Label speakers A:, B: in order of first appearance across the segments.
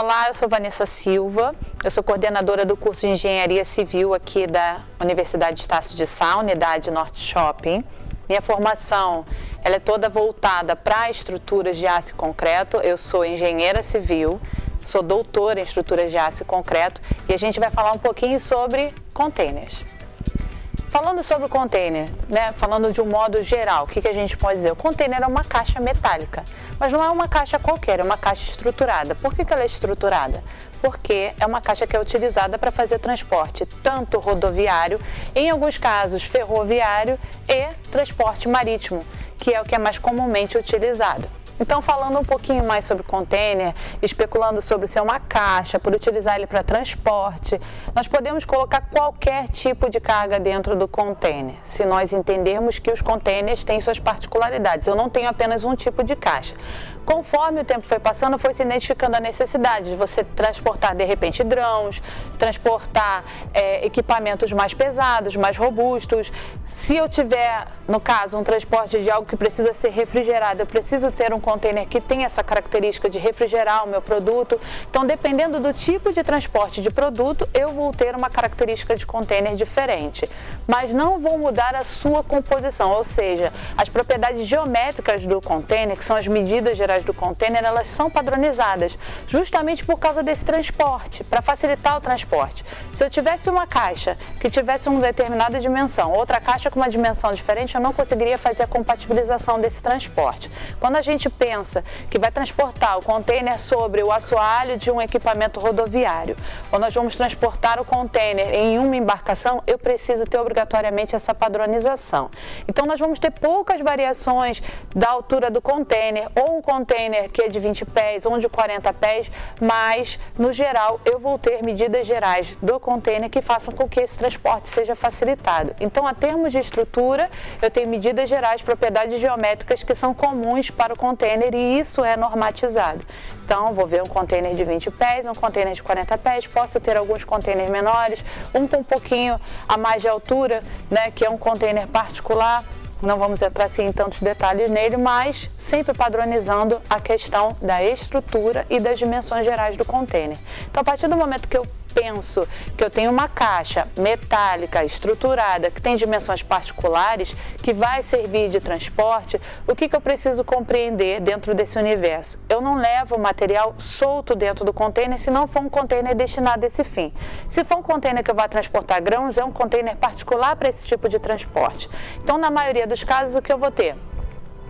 A: Olá, eu sou Vanessa Silva, eu sou coordenadora do curso de Engenharia Civil aqui da Universidade Estácio de Sá, Unidade Norte Shopping. Minha formação ela é toda voltada para estruturas de aço e concreto. Eu sou engenheira civil, sou doutora em estruturas de aço e concreto e a gente vai falar um pouquinho sobre containers. Falando sobre o container, falando de um modo geral, o que a gente pode dizer? O container é uma caixa metálica, mas não é uma caixa qualquer, é uma caixa estruturada. Por que ela é estruturada? Porque é uma caixa que é utilizada para fazer transporte tanto rodoviário, em alguns casos ferroviário e transporte marítimo, que é o que é mais comumente utilizado. Então, falando um pouquinho mais sobre o container, especulando sobre ser uma caixa, por utilizar ele para transporte, nós podemos colocar qualquer tipo de carga dentro do container, se nós entendermos que os containers têm suas particularidades. Eu não tenho apenas um tipo de caixa. Conforme o tempo foi passando, foi se identificando a necessidade de você transportar, de repente, grãos, transportar equipamentos mais pesados, mais robustos. Se eu tiver, no caso, um transporte de algo que precisa ser refrigerado, eu preciso ter um container que tem essa característica de refrigerar o meu produto. Então, dependendo do tipo de transporte de produto, eu vou ter uma característica de container diferente. Mas não vou mudar a sua composição, ou seja, as propriedades geométricas do container, que são as medidas gerais do container, elas são padronizadas, justamente por causa desse transporte, para facilitar o transporte. Se eu tivesse uma caixa que tivesse uma determinada dimensão, outra caixa com uma dimensão diferente, eu não conseguiria fazer a compatibilização desse transporte. Quando a gente pensa que vai transportar o container sobre o assoalho de um equipamento rodoviário, ou nós vamos transportar o container em uma embarcação, eu preciso ter obrigatoriamente essa padronização. Então, nós vamos ter poucas variações da altura do container, ou um container que é de 20 pés, ou de 40 pés, mas, no geral, eu vou ter medidas gerais do container que façam com que esse transporte seja facilitado. Então, a termos de estrutura, eu tenho medidas gerais, propriedades geométricas que são comuns para o container e isso é normatizado. Então, vou ver um container de 20 pés, um container de 40 pés, posso ter alguns containers menores, um com um pouquinho a mais de altura, que é um container particular. Não vamos entrar assim em tantos detalhes nele, mas sempre padronizando a questão da estrutura e das dimensões gerais do container. Então, a partir do momento que eu penso que eu tenho uma caixa metálica, estruturada, que tem dimensões particulares, que vai servir de transporte, o que eu preciso compreender dentro desse universo? Eu não levo o material solto dentro do container se não for um container destinado a esse fim. Se for um container que eu vou transportar grãos, é um container particular para esse tipo de transporte. Então, na maioria dos casos, o que eu vou ter?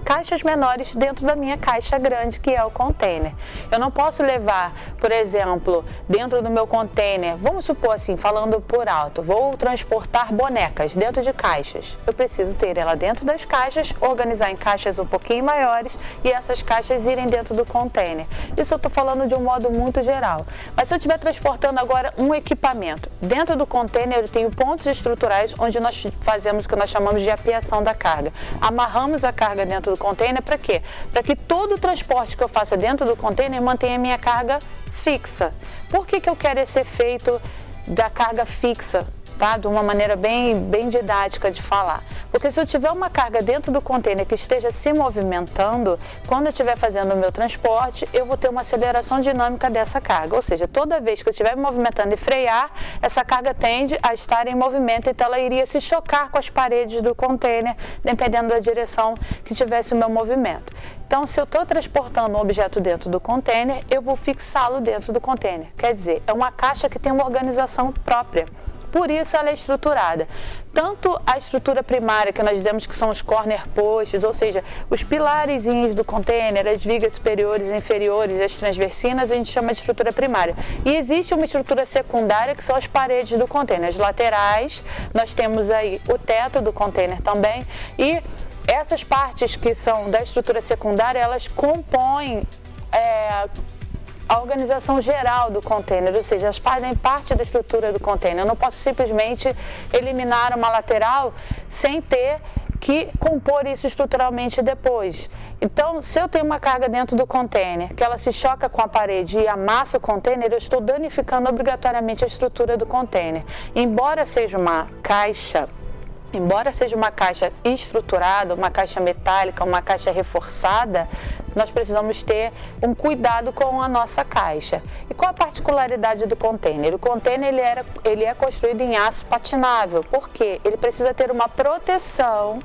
A: Caixas menores dentro da minha caixa grande, que é o container. Eu não posso levar, por exemplo, dentro do meu container, vamos supor assim, falando por alto, vou transportar bonecas dentro de caixas. Eu preciso ter ela dentro das caixas, organizar em caixas um pouquinho maiores e essas caixas irem dentro do container. Isso eu estou falando de um modo muito geral. Mas se eu estiver transportando agora um equipamento, dentro do container eu tenho pontos estruturais onde nós fazemos o que nós chamamos de apiação da carga. Amarramos a carga dentro do container para quê? Para que todo o transporte que eu faça dentro do container mantenha a minha carga fixa. Por que eu quero esse efeito da carga fixa? De uma maneira bem didática de falar. Porque se eu tiver uma carga dentro do container que esteja se movimentando, quando eu estiver fazendo o meu transporte, eu vou ter uma aceleração dinâmica dessa carga. Ou seja, toda vez que eu estiver me movimentando e frear, essa carga tende a estar em movimento, então ela iria se chocar com as paredes do container, dependendo da direção que tivesse o meu movimento. Então, se eu estou transportando um objeto dentro do container, eu vou fixá-lo dentro do container. Quer dizer, é uma caixa que tem uma organização própria. Por isso ela é estruturada. Tanto a estrutura primária, que nós dizemos que são os corner posts, ou seja, os pilarezinhos do container, as vigas superiores e inferiores, as transversinas, a gente chama de estrutura primária. E existe uma estrutura secundária, que são as paredes do container. As laterais, nós temos aí o teto do container também, e essas partes que são da estrutura secundária, elas compõem a organização geral do container, ou seja, elas fazem parte da estrutura do container. Eu não posso simplesmente eliminar uma lateral sem ter que compor isso estruturalmente depois. Então, se eu tenho uma carga dentro do container, que ela se choca com a parede e amassa o container, eu estou danificando obrigatoriamente a estrutura do container. Embora seja uma caixa estruturada, uma caixa metálica, uma caixa reforçada, nós precisamos ter um cuidado com a nossa caixa. E qual a particularidade do container? O container ele é construído em aço patinável, porque ele precisa ter uma proteção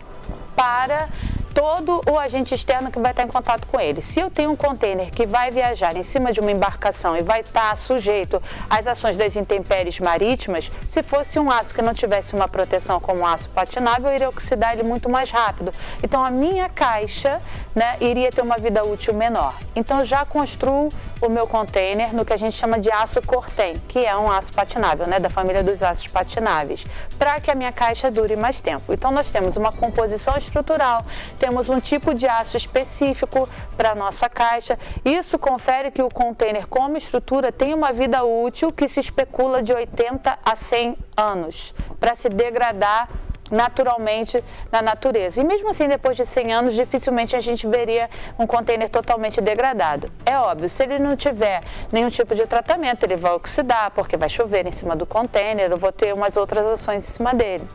A: para todo o agente externo que vai estar em contato com ele. Se eu tenho um container que vai viajar em cima de uma embarcação e vai estar sujeito às ações das intempéries marítimas, se fosse um aço que não tivesse uma proteção como um aço patinável, eu iria oxidar ele muito mais rápido. Então a minha caixa, né, iria ter uma vida útil menor. Então eu já construo o meu container no que a gente chama de aço Cortem, que é um aço patinável, né, da família dos aços patináveis, para que a minha caixa dure mais tempo. Então nós temos uma composição estrutural, temos um tipo de aço específico para a nossa caixa. Isso confere que o container como estrutura tem uma vida útil que se especula de 80 a 100 anos para se degradar naturalmente na natureza. E mesmo assim, depois de 100 anos, dificilmente a gente veria um container totalmente degradado. É óbvio, se ele não tiver nenhum tipo de tratamento, ele vai oxidar, porque vai chover em cima do container, eu vou ter umas outras ações em cima dele.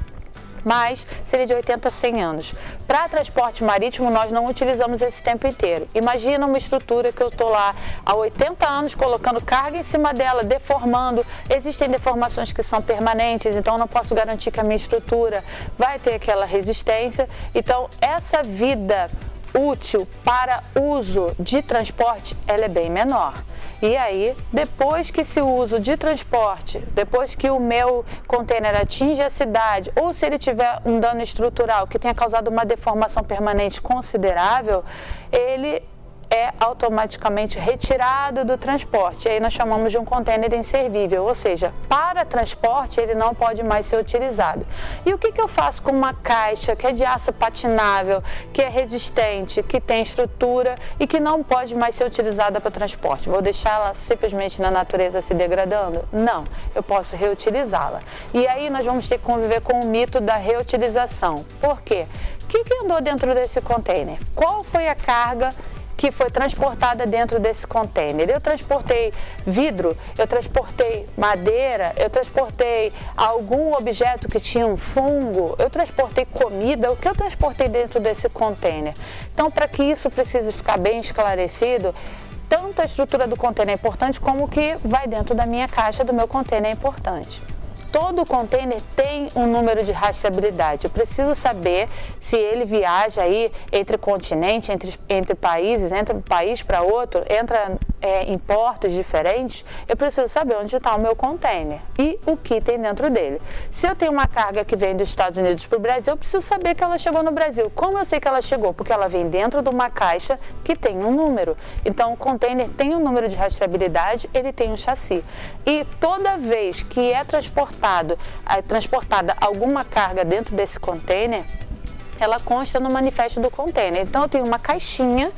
A: Mas seria de 80 a 100 anos. Para transporte marítimo, nós não utilizamos esse tempo inteiro. Imagina uma estrutura que eu estou lá há 80 anos colocando carga em cima dela, deformando. Existem deformações que são permanentes, então eu não posso garantir que a minha estrutura vai ter aquela resistência. Então, essa vida útil para uso de transporte, ela é bem menor. E aí, depois que esse uso de transporte, depois que o meu container atinge a cidade, ou se ele tiver um dano estrutural que tenha causado uma deformação permanente considerável, ele é automaticamente retirado do transporte. E aí nós chamamos de um container inservível, ou seja, para transporte ele não pode mais ser utilizado. E o que eu faço com uma caixa que é de aço patinável, que é resistente, que tem estrutura e que não pode mais ser utilizada para transporte? Vou deixá-la simplesmente na natureza se degradando? Não, eu posso reutilizá-la. E aí nós vamos ter que conviver com o mito da reutilização. Por quê? O que andou dentro desse container? Qual foi a carga que foi transportada dentro desse container? Eu transportei vidro, eu transportei madeira, eu transportei algum objeto que tinha um fungo, eu transportei comida, o que eu transportei dentro desse container? Então, para que isso precise ficar bem esclarecido, tanto a estrutura do container é importante como o que vai dentro da minha caixa do meu container é importante. Todo container tem um número de rastreabilidade. Eu preciso saber se ele viaja aí entre continentes, entre países, entra de um país para outro, entra em portos diferentes. Eu preciso saber onde está o meu container e o que tem dentro dele. Se eu tenho uma carga que vem dos Estados Unidos para o Brasil, eu preciso saber que ela chegou no Brasil. Como eu sei que ela chegou? Porque ela vem dentro de uma caixa que tem um número. Então, o container tem um número de rastreabilidade, ele tem um chassi. E toda vez que é transportada alguma carga dentro desse container, ela consta no manifesto do container. Então eu tenho uma caixinha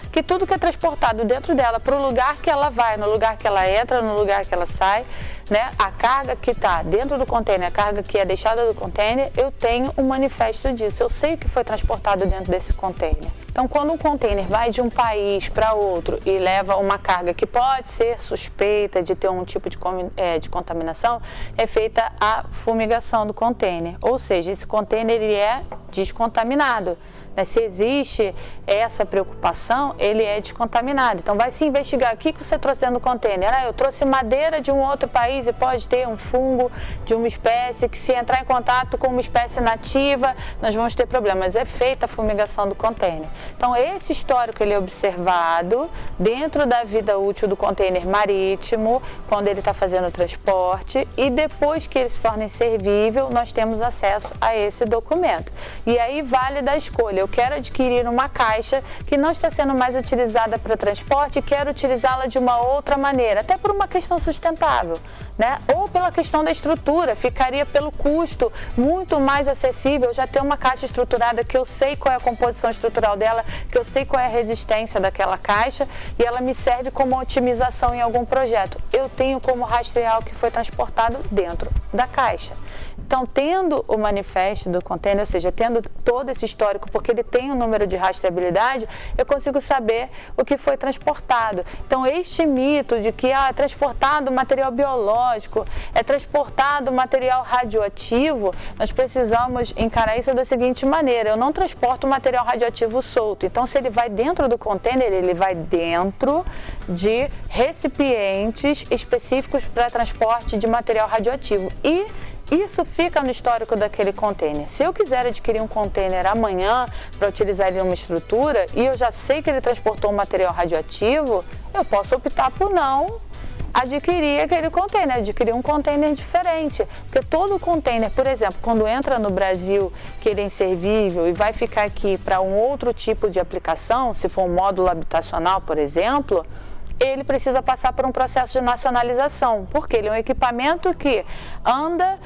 A: que tudo que é transportado dentro dela, para o lugar que ela vai, no lugar que ela entra, no lugar que ela sai, né? A carga que está dentro do container, a carga que é deixada do container, eu tenho um manifesto disso. Eu sei o que foi transportado dentro desse container. Então, quando um container vai de um país para outro e leva uma carga que pode ser suspeita de ter um tipo de contaminação, é feita a fumigação do container. Ou seja, esse container ele é descontaminado. Se existe essa preocupação, ele é descontaminado. Então, vai se investigar o que você trouxe dentro do container. Eu trouxe madeira de um outro país e pode ter um fungo de uma espécie que, se entrar em contato com uma espécie nativa, nós vamos ter problemas. É feita a fumigação do container. Então, esse histórico ele é observado dentro da vida útil do container marítimo, quando ele está fazendo o transporte, e depois que ele se torna inservível, nós temos acesso a esse documento. E aí vale da escolha. Eu quero adquirir uma caixa que não está sendo mais utilizada para transporte e quero utilizá-la de uma outra maneira, até por uma questão sustentável, né? Ou pela questão da estrutura, ficaria pelo custo muito mais acessível já ter uma caixa estruturada que eu sei qual é a composição estrutural dela, que eu sei qual é a resistência daquela caixa e ela me serve como otimização em algum projeto. Eu tenho como rastrear o que foi transportado dentro da caixa. Então, tendo o manifesto do container, ou seja, tendo todo esse histórico, porque ele tem um número de rastreabilidade, eu consigo saber o que foi transportado. Então, este mito de que é transportado material biológico, é transportado material radioativo, nós precisamos encarar isso da seguinte maneira: eu não transporto material radioativo solto. Então, se ele vai dentro do container, ele vai dentro de recipientes específicos para transporte de material radioativo. E isso fica no histórico daquele container. Se eu quiser adquirir um container amanhã para utilizar ele em uma estrutura e eu já sei que ele transportou um material radioativo, eu posso optar por não adquirir aquele container, adquirir um container diferente. Porque todo container, por exemplo, quando entra no Brasil, que ele é inservível e vai ficar aqui para um outro tipo de aplicação, se for um módulo habitacional, por exemplo, ele precisa passar por um processo de nacionalização, porque ele é um equipamento que anda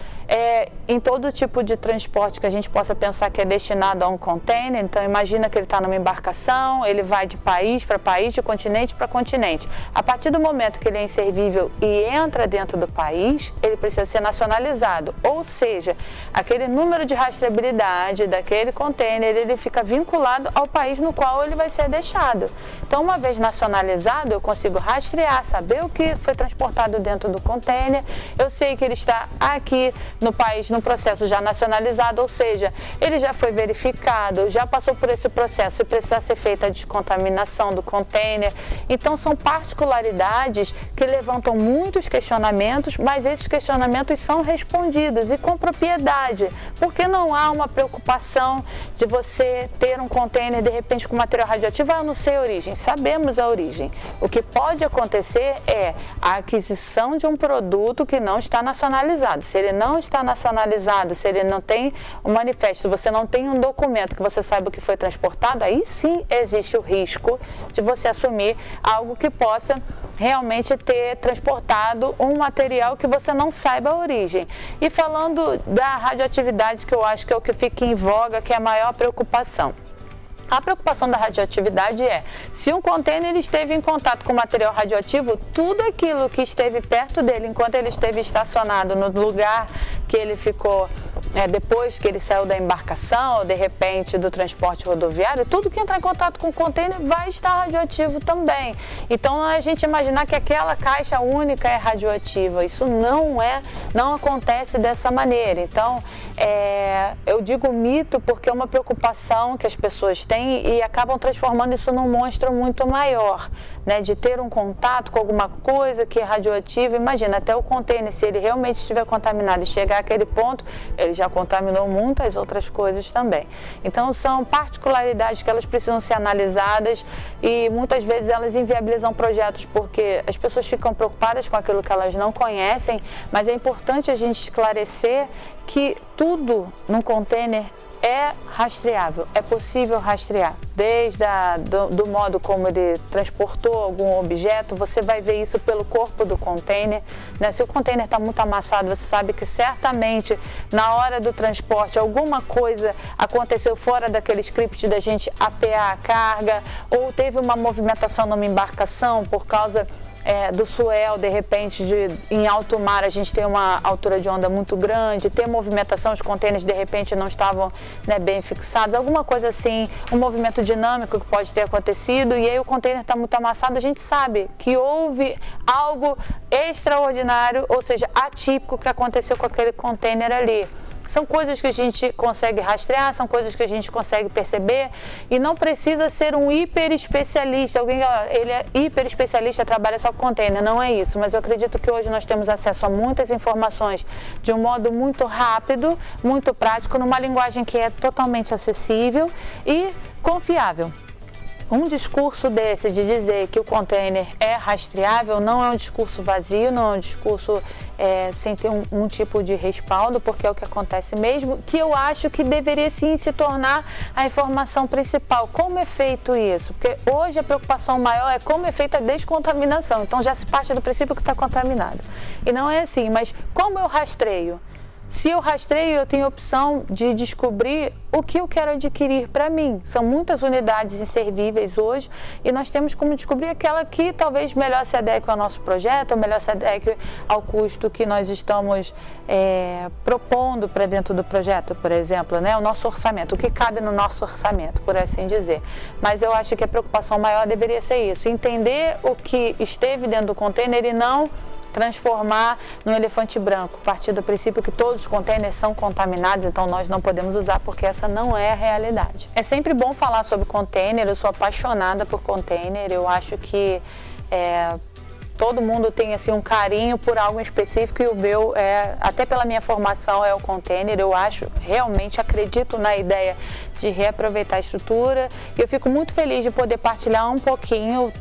A: em todo tipo de transporte que a gente possa pensar que é destinado a um container. Então, imagina que ele está numa embarcação, ele vai de país para país, de continente para continente. A partir do momento que ele é inservível e entra dentro do país, ele precisa ser nacionalizado, ou seja, aquele número de rastreabilidade daquele container, ele fica vinculado ao país no qual ele vai ser deixado. Então, uma vez nacionalizado, eu consigo rastrear, saber o que foi transportado dentro do container, eu sei que ele está aqui no país no processo já nacionalizado, ou seja, ele já foi verificado, já passou por esse processo, se precisar ser feita a descontaminação do container. Então, são particularidades que levantam muitos questionamentos, mas esses questionamentos são respondidos e com propriedade, porque não há uma preocupação de você ter um container de repente com material radioativo. Eu não sei a origem, sabemos a origem. O que pode acontecer é a aquisição de um produto que não está nacionalizado. Se ele não está nacionalizado, se ele não tem um manifesto, você não tem um documento que você saiba o que foi transportado, aí sim existe o risco de você assumir algo que possa realmente ter transportado um material que você não saiba a origem. E falando da radioatividade, que eu acho que é o que fica em voga, que é a maior preocupação. A preocupação da radioatividade é, se um container esteve em contato com material radioativo, tudo aquilo que esteve perto dele enquanto ele esteve estacionado no lugar que ele ficou, depois que ele saiu da embarcação, ou de repente do transporte rodoviário, tudo que entrar em contato com o container vai estar radioativo também. Então, a gente imaginar que aquela caixa única é radioativa, isso não acontece dessa maneira. Então, eu digo mito porque é uma preocupação que as pessoas têm e acabam transformando isso num monstro muito maior, né? De ter um contato com alguma coisa que é radioativa. Imagina, até o container, se ele realmente estiver contaminado e chegar àquele ponto, ele já contaminou muitas outras coisas também. Então, são particularidades que elas precisam ser analisadas e muitas vezes elas inviabilizam projetos porque as pessoas ficam preocupadas com aquilo que elas não conhecem, mas é importante a gente esclarecer que tudo num container é rastreável, é possível rastrear. Desde do modo como ele transportou algum objeto, você vai ver isso pelo corpo do container, né? Se o container está muito amassado, você sabe que certamente na hora do transporte alguma coisa aconteceu fora daquele script da gente apear a carga, ou teve uma movimentação numa embarcação por causa do swell, de repente, em alto mar a gente tem uma altura de onda muito grande, tem movimentação, os contêineres de repente não estavam bem fixados, alguma coisa assim, um movimento dinâmico que pode ter acontecido, e aí o container está muito amassado, a gente sabe que houve algo extraordinário, ou seja, atípico que aconteceu com aquele container ali. São coisas que a gente consegue rastrear, são coisas que a gente consegue perceber e não precisa ser um hiper especialista. Ele é hiper especialista, trabalha só com container, não é isso. Mas eu acredito que hoje nós temos acesso a muitas informações de um modo muito rápido, muito prático, numa linguagem que é totalmente acessível e confiável. Um discurso desse de dizer que o container é rastreável não é um discurso vazio, não é um discurso sem ter um tipo de respaldo, porque é o que acontece mesmo, que eu acho que deveria sim se tornar a informação principal. Como é feito isso? Porque hoje a preocupação maior é como é feita a descontaminação, então já se parte do princípio que está contaminado. E não é assim, mas como eu rastreio? Se eu rastreio, eu tenho a opção de descobrir o que eu quero adquirir para mim. São muitas unidades inservíveis hoje e nós temos como descobrir aquela que talvez melhor se adeque ao nosso projeto, ou melhor se adeque ao custo que nós estamos propondo para dentro do projeto, por exemplo, né? O nosso orçamento, o que cabe no nosso orçamento, por assim dizer. Mas eu acho que a preocupação maior deveria ser isso, entender o que esteve dentro do container e não transformar num elefante branco, partir do princípio que todos os containers são contaminados, então nós não podemos usar, porque essa não é a realidade. É sempre bom falar sobre container, eu sou apaixonada por container, eu acho que todo mundo tem assim, um carinho por algo específico e o meu, até pela minha formação, é o container. Eu realmente acredito na ideia de reaproveitar a estrutura e eu fico muito feliz de poder partilhar um pouquinho,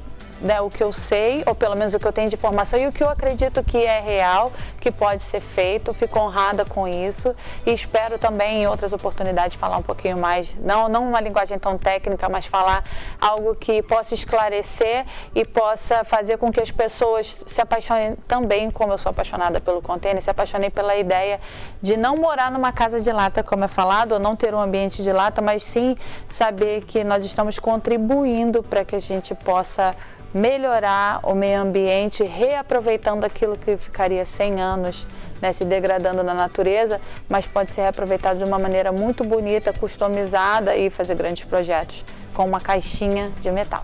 A: né, o que eu sei, ou pelo menos o que eu tenho de informação e o que eu acredito que é real, que pode ser feito. Fico honrada com isso e espero também em outras oportunidades falar um pouquinho mais, não uma linguagem tão técnica, mas falar algo que possa esclarecer e possa fazer com que as pessoas se apaixonem também, como eu sou apaixonada pelo container, se apaixonem pela ideia de não morar numa casa de lata, como é falado, ou não ter um ambiente de lata, mas sim saber que nós estamos contribuindo para que a gente possa melhorar o meio ambiente, reaproveitando aquilo que ficaria 100 anos, né, se degradando na natureza, mas pode ser reaproveitado de uma maneira muito bonita, customizada e fazer grandes projetos com uma caixinha de metal.